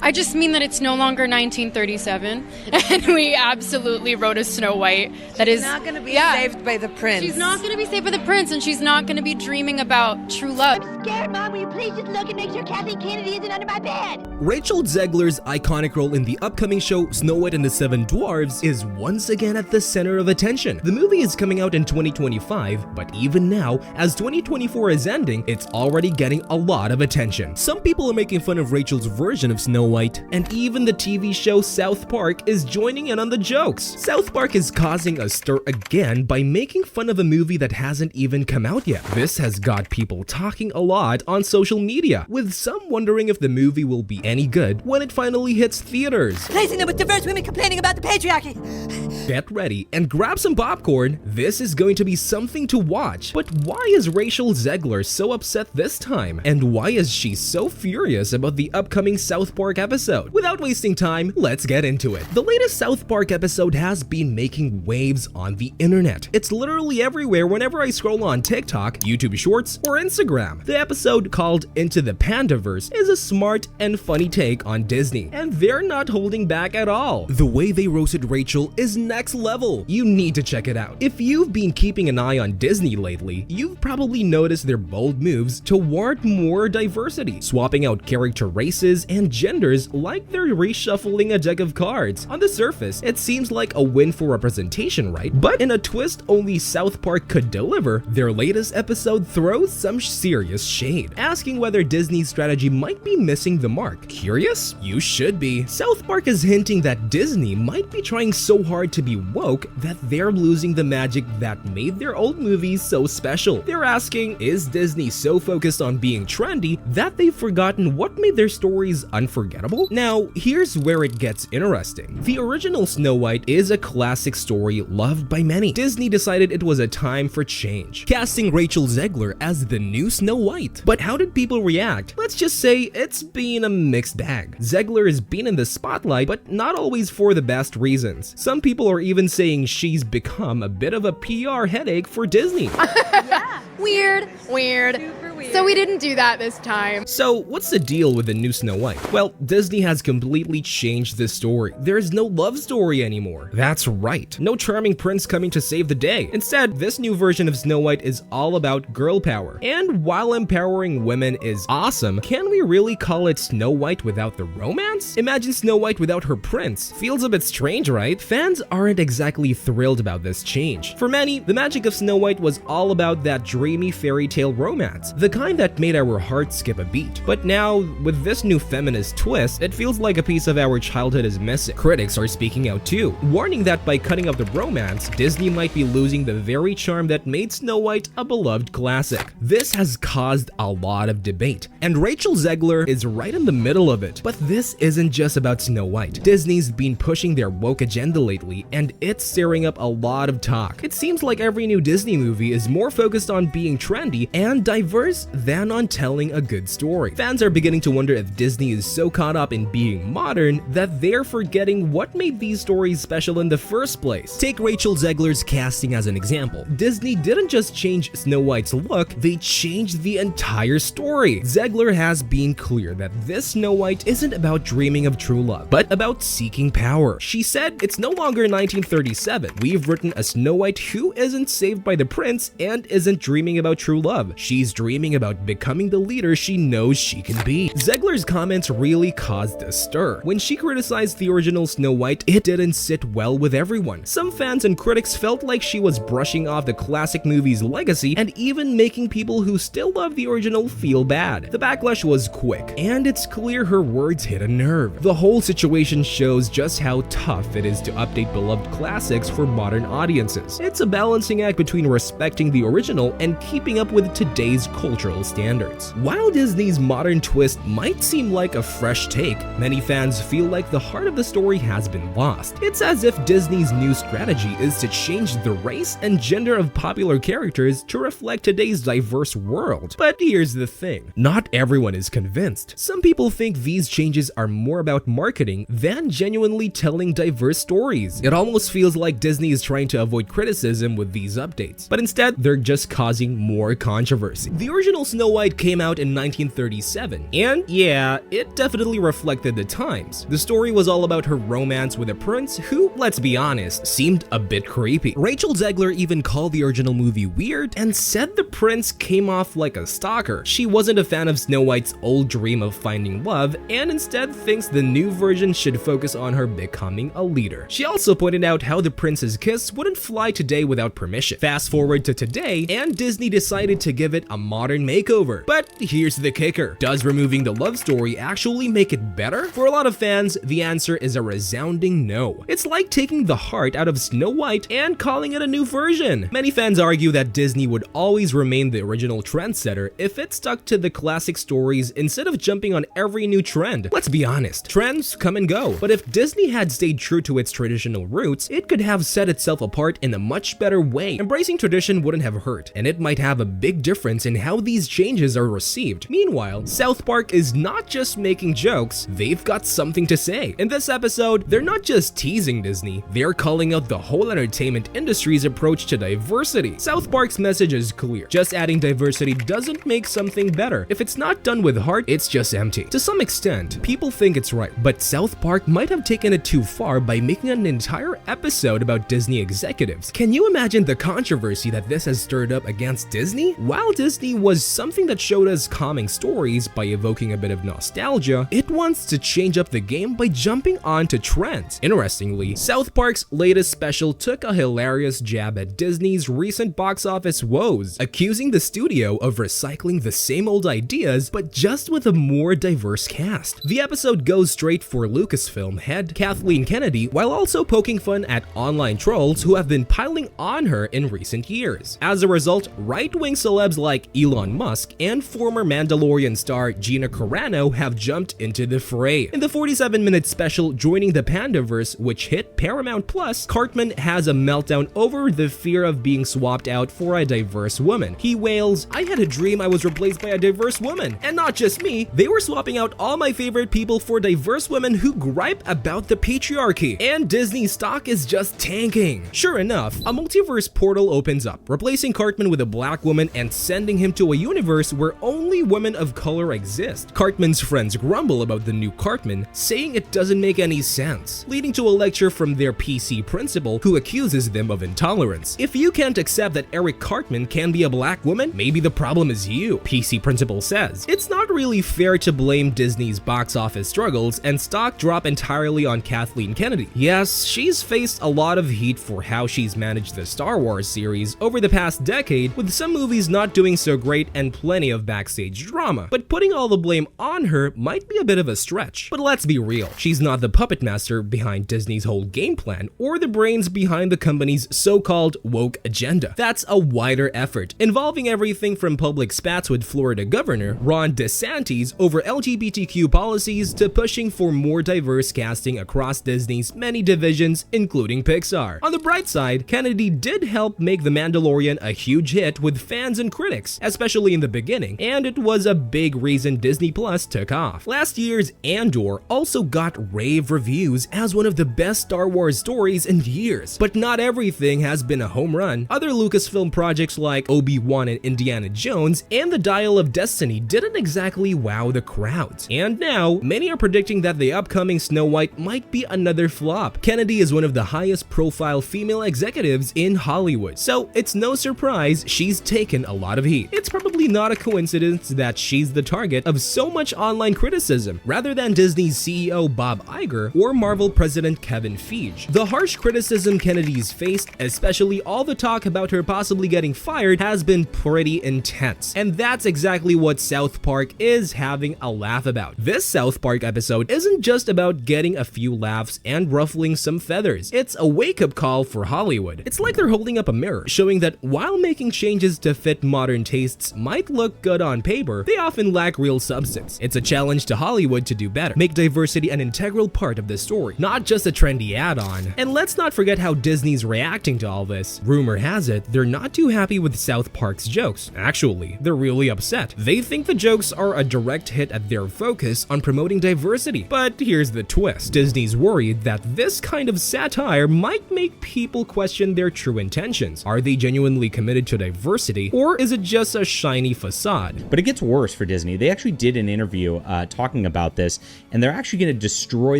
I just mean that it's no longer 1937, and we absolutely wrote a Snow White that is not going to be saved by the prince. She's not going to be saved by the prince, and she's not going to be dreaming about true love. I'm scared, Mom. Will you please just look and make sure Kathleen Kennedy isn't under my bed? Rachel Zegler's iconic role in the upcoming show Snow White and the Seven Dwarfs is once again at the center of attention. The movie is coming out in 2025, but even now, as 2024 is ending, it's already getting a lot of attention. Some people are making fun of Rachel's version of Snow White, and even the TV show South Park is joining in on the jokes. South Park is causing a stir again by making fun of a movie that hasn't even come out yet. This has got people talking a lot on social media, with some wondering if the movie will be any good when it finally hits theaters. Placing them with diverse women complaining about the patriarchy. Get ready and grab some popcorn. This is going to be something to watch. But why is Rachel Zegler so upset this time? And why is she so furious about the upcoming South Park episode? Without wasting time, let's get into it. The latest South Park episode has been making waves on the internet. It's literally everywhere whenever I scroll on TikTok, YouTube Shorts, or Instagram. The episode, called Into the Pandaverse, is a smart and funny take on Disney, and they're not holding back at all. The way they roasted Rachel is next level. You need to check it out. If you've been keeping an eye on Disney lately, you've probably noticed their bold moves toward more diversity, swapping out character races and genders like they're reshuffling a deck of cards. On the surface, it seems like a win for representation, right? But in a twist only South Park could deliver, their latest episode throws some serious shade, asking whether Disney's strategy might be missing the mark. Curious? You should be. South Park is hinting that Disney might be trying so hard to be woke that they're losing the magic that made their old movies so special. They're asking, is Disney so focused on being trendy that they've forgotten what made their stories unforgettable? Now, here's where it gets interesting. The original Snow White is a classic story loved by many. Disney decided it was a time for change, casting Rachel Zegler as the new Snow White. But how did people react? Let's just say it's been a mixed bag. Zegler has been in the spotlight, but not always for the best reasons. Some people are even saying she's become a bit of a PR headache for Disney. Yeah. Weird. Super weird. So we didn't do that this time. So what's the deal with the new Snow White? Well, Disney has completely changed the story. There is no love story anymore. That's right. No charming prince coming to save the day. Instead, this new version of Snow White is all about girl power. And while empowering women is awesome, can we really call it Snow White without the romance? Imagine Snow White without her prince. Feels a bit strange, right? Fans aren't exactly thrilled about this change. For many, the magic of Snow White was all about that dreamy fairy tale romance, the kind that made our hearts skip a beat. But now, with this new feminist twist, it feels like a piece of our childhood is missing. Critics are speaking out too, warning that by cutting out the romance, Disney might be losing the very charm that made Snow White a beloved classic. This has caused a lot of debate, and Rachel Zegler is right in the middle of it. But this isn't just about Snow White. Disney's been pushing their woke agenda lately, and it's stirring up a lot of talk. It seems like every new Disney movie is more focused on being trendy and diverse than on telling a good story. Fans are beginning to wonder if Disney is so caught up in being modern that they're forgetting what made these stories special in the first place. Take Rachel Zegler's casting as an example. Disney didn't just change Snow White's look, they changed the entire story. Zegler has been clear that this Snow White isn't about dreaming of true love, but about seeking power. She said, "It's no longer 1937. We've written a Snow White who isn't saved by the prince and isn't dreaming about true love. She's dreaming about becoming the leader she knows she can be." Zegler's comments really caused a stir. When she criticized the original Snow White, it didn't sit well with everyone. Some fans and critics felt like she was brushing off the classic movie's legacy and even making people who still love the original feel bad. The backlash was quick, and it's clear her words hit a nerve. The whole situation shows just how tough it is to update beloved classics for modern audiences. It's a balancing act between respecting the original and keeping up with today's cultural standards. While Disney's modern twist might seem like a fresh take, many fans feel like the heart of the story has been lost. It's as if Disney's new strategy is to change the race and gender of popular characters to reflect today's diverse world. But here's the thing, not everyone is convinced. Some people think these changes are more about marketing than genuinely telling diverse stories. It almost feels like Disney is trying to avoid criticism with these updates, but instead they're just causing more controversy. The original original Snow White came out in 1937, and yeah, it definitely reflected the times. The story was all about her romance with a prince who, let's be honest, seemed a bit creepy. Rachel Zegler even called the original movie weird and said the prince came off like a stalker. She wasn't a fan of Snow White's old dream of finding love and instead thinks the new version should focus on her becoming a leader. She also pointed out how the prince's kiss wouldn't fly today without permission. Fast forward to today, and Disney decided to give it a modern makeover. But here's the kicker. Does removing the love story actually make it better? For a lot of fans, the answer is a resounding no. It's like taking the heart out of Snow White and calling it a new version. Many fans argue that Disney would always remain the original trendsetter if it stuck to the classic stories instead of jumping on every new trend. Let's be honest, trends come and go, but if Disney had stayed true to its traditional roots, it could have set itself apart in a much better way. Embracing tradition wouldn't have hurt, and it might have a big difference in how these changes are received. Meanwhile, South Park is not just making jokes, they've got something to say. In this episode, they're not just teasing Disney, they're calling out the whole entertainment industry's approach to diversity. South Park's message is clear. Just adding diversity doesn't make something better. If it's not done with heart, it's just empty. To some extent, people think it's right, but South Park might have taken it too far by making an entire episode about Disney executives. Can you imagine the controversy that this has stirred up against Disney? While Disney was something that showed us calming stories by evoking a bit of nostalgia, it wants to change up the game by jumping onto trends. Interestingly, South Park's latest special took a hilarious jab at Disney's recent box office woes, accusing the studio of recycling the same old ideas but just with a more diverse cast. The episode goes straight for Lucasfilm head Kathleen Kennedy while also poking fun at online trolls who have been piling on her in recent years. As a result, right-wing celebs like Elon Musk and former Mandalorian star Gina Carano have jumped into the fray. In the 47-minute special joining the Pandaverse, which hit Paramount Plus, Cartman has a meltdown over the fear of being swapped out for a diverse woman. He wails, "I had a dream I was replaced by a diverse woman. And not just me, they were swapping out all my favorite people for diverse women who gripe about the patriarchy. And Disney's stock is just tanking." Sure enough, a multiverse portal opens up, replacing Cartman with a black woman and sending him to a universe where only women of color exist. Cartman's friends grumble about the new Cartman, saying it doesn't make any sense, leading to a lecture from their PC principal who accuses them of intolerance. "If you can't accept that Eric Cartman can be a black woman, maybe the problem is you," PC principal says. It's not really fair to blame Disney's box office struggles and stock drop entirely on Kathleen Kennedy. Yes, she's faced a lot of heat for how she's managed the Star Wars series over the past decade, with some movies not doing so great and plenty of backstage drama. But putting all the blame on her might be a bit of a stretch. But let's be real, she's not the puppet master behind Disney's whole game plan or the brains behind the company's so-called woke agenda. That's a wider effort, involving everything from public spats with Florida Governor Ron DeSantis over LGBTQ policies to pushing for more diverse casting across Disney's many divisions, including Pixar. On the bright side, Kennedy did help make The Mandalorian a huge hit with fans and critics, especially in the beginning, and it was a big reason Disney Plus took off. Last year's Andor also got rave reviews as one of the best Star Wars stories in years, but not everything has been a home run. Other Lucasfilm projects like Obi-Wan and Indiana Jones and The Dial of Destiny didn't exactly wow the crowds. And now, many are predicting that the upcoming Snow White might be another flop. Kennedy is one of the highest profile female executives in Hollywood, so it's no surprise she's taken a lot of heat. It's probably not a coincidence that she's the target of so much online criticism, rather than Disney's CEO Bob Iger or Marvel president Kevin Feige. The harsh criticism Kennedy's faced, especially all the talk about her possibly getting fired, has been pretty intense. And that's exactly what South Park is having a laugh about. This South Park episode isn't just about getting a few laughs and ruffling some feathers. It's a wake-up call for Hollywood. It's like they're holding up a mirror, showing that while making changes to fit modern tastes might look good on paper, they often lack real substance. It's a challenge to Hollywood to do better, make diversity an integral part of the story, not just a trendy add-on. And let's not forget how Disney's reacting to all this. Rumor has it, they're not too happy with South Park's jokes. Actually, they're really upset. They think the jokes are a direct hit at their focus on promoting diversity. But here's the twist. Disney's worried that this kind of satire might make people question their true intentions. Are they genuinely committed to diversity, or is it just a shiny facade. But it gets worse for Disney. They actually did an interview talking about this, and they're actually going to destroy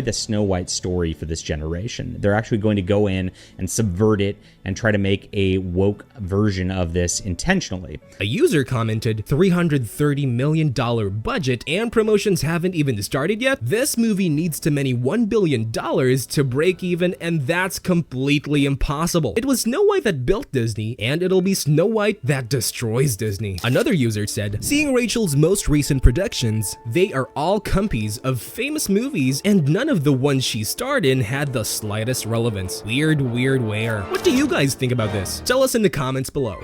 the Snow White story for this generation. They're actually going to go in and subvert it and try to make a woke version of this intentionally. A user commented, $330 million budget and promotions haven't even started yet? This movie needs to many $1 billion to break even, and that's completely impossible. It was Snow White that built Disney, and it'll be Snow White that destroys Disney. Another user said, seeing Rachel's most recent productions, they are all copies of famous movies, and none of the ones she starred in had the slightest relevance. Weird where. What do you guys think about this? Tell us in the comments below.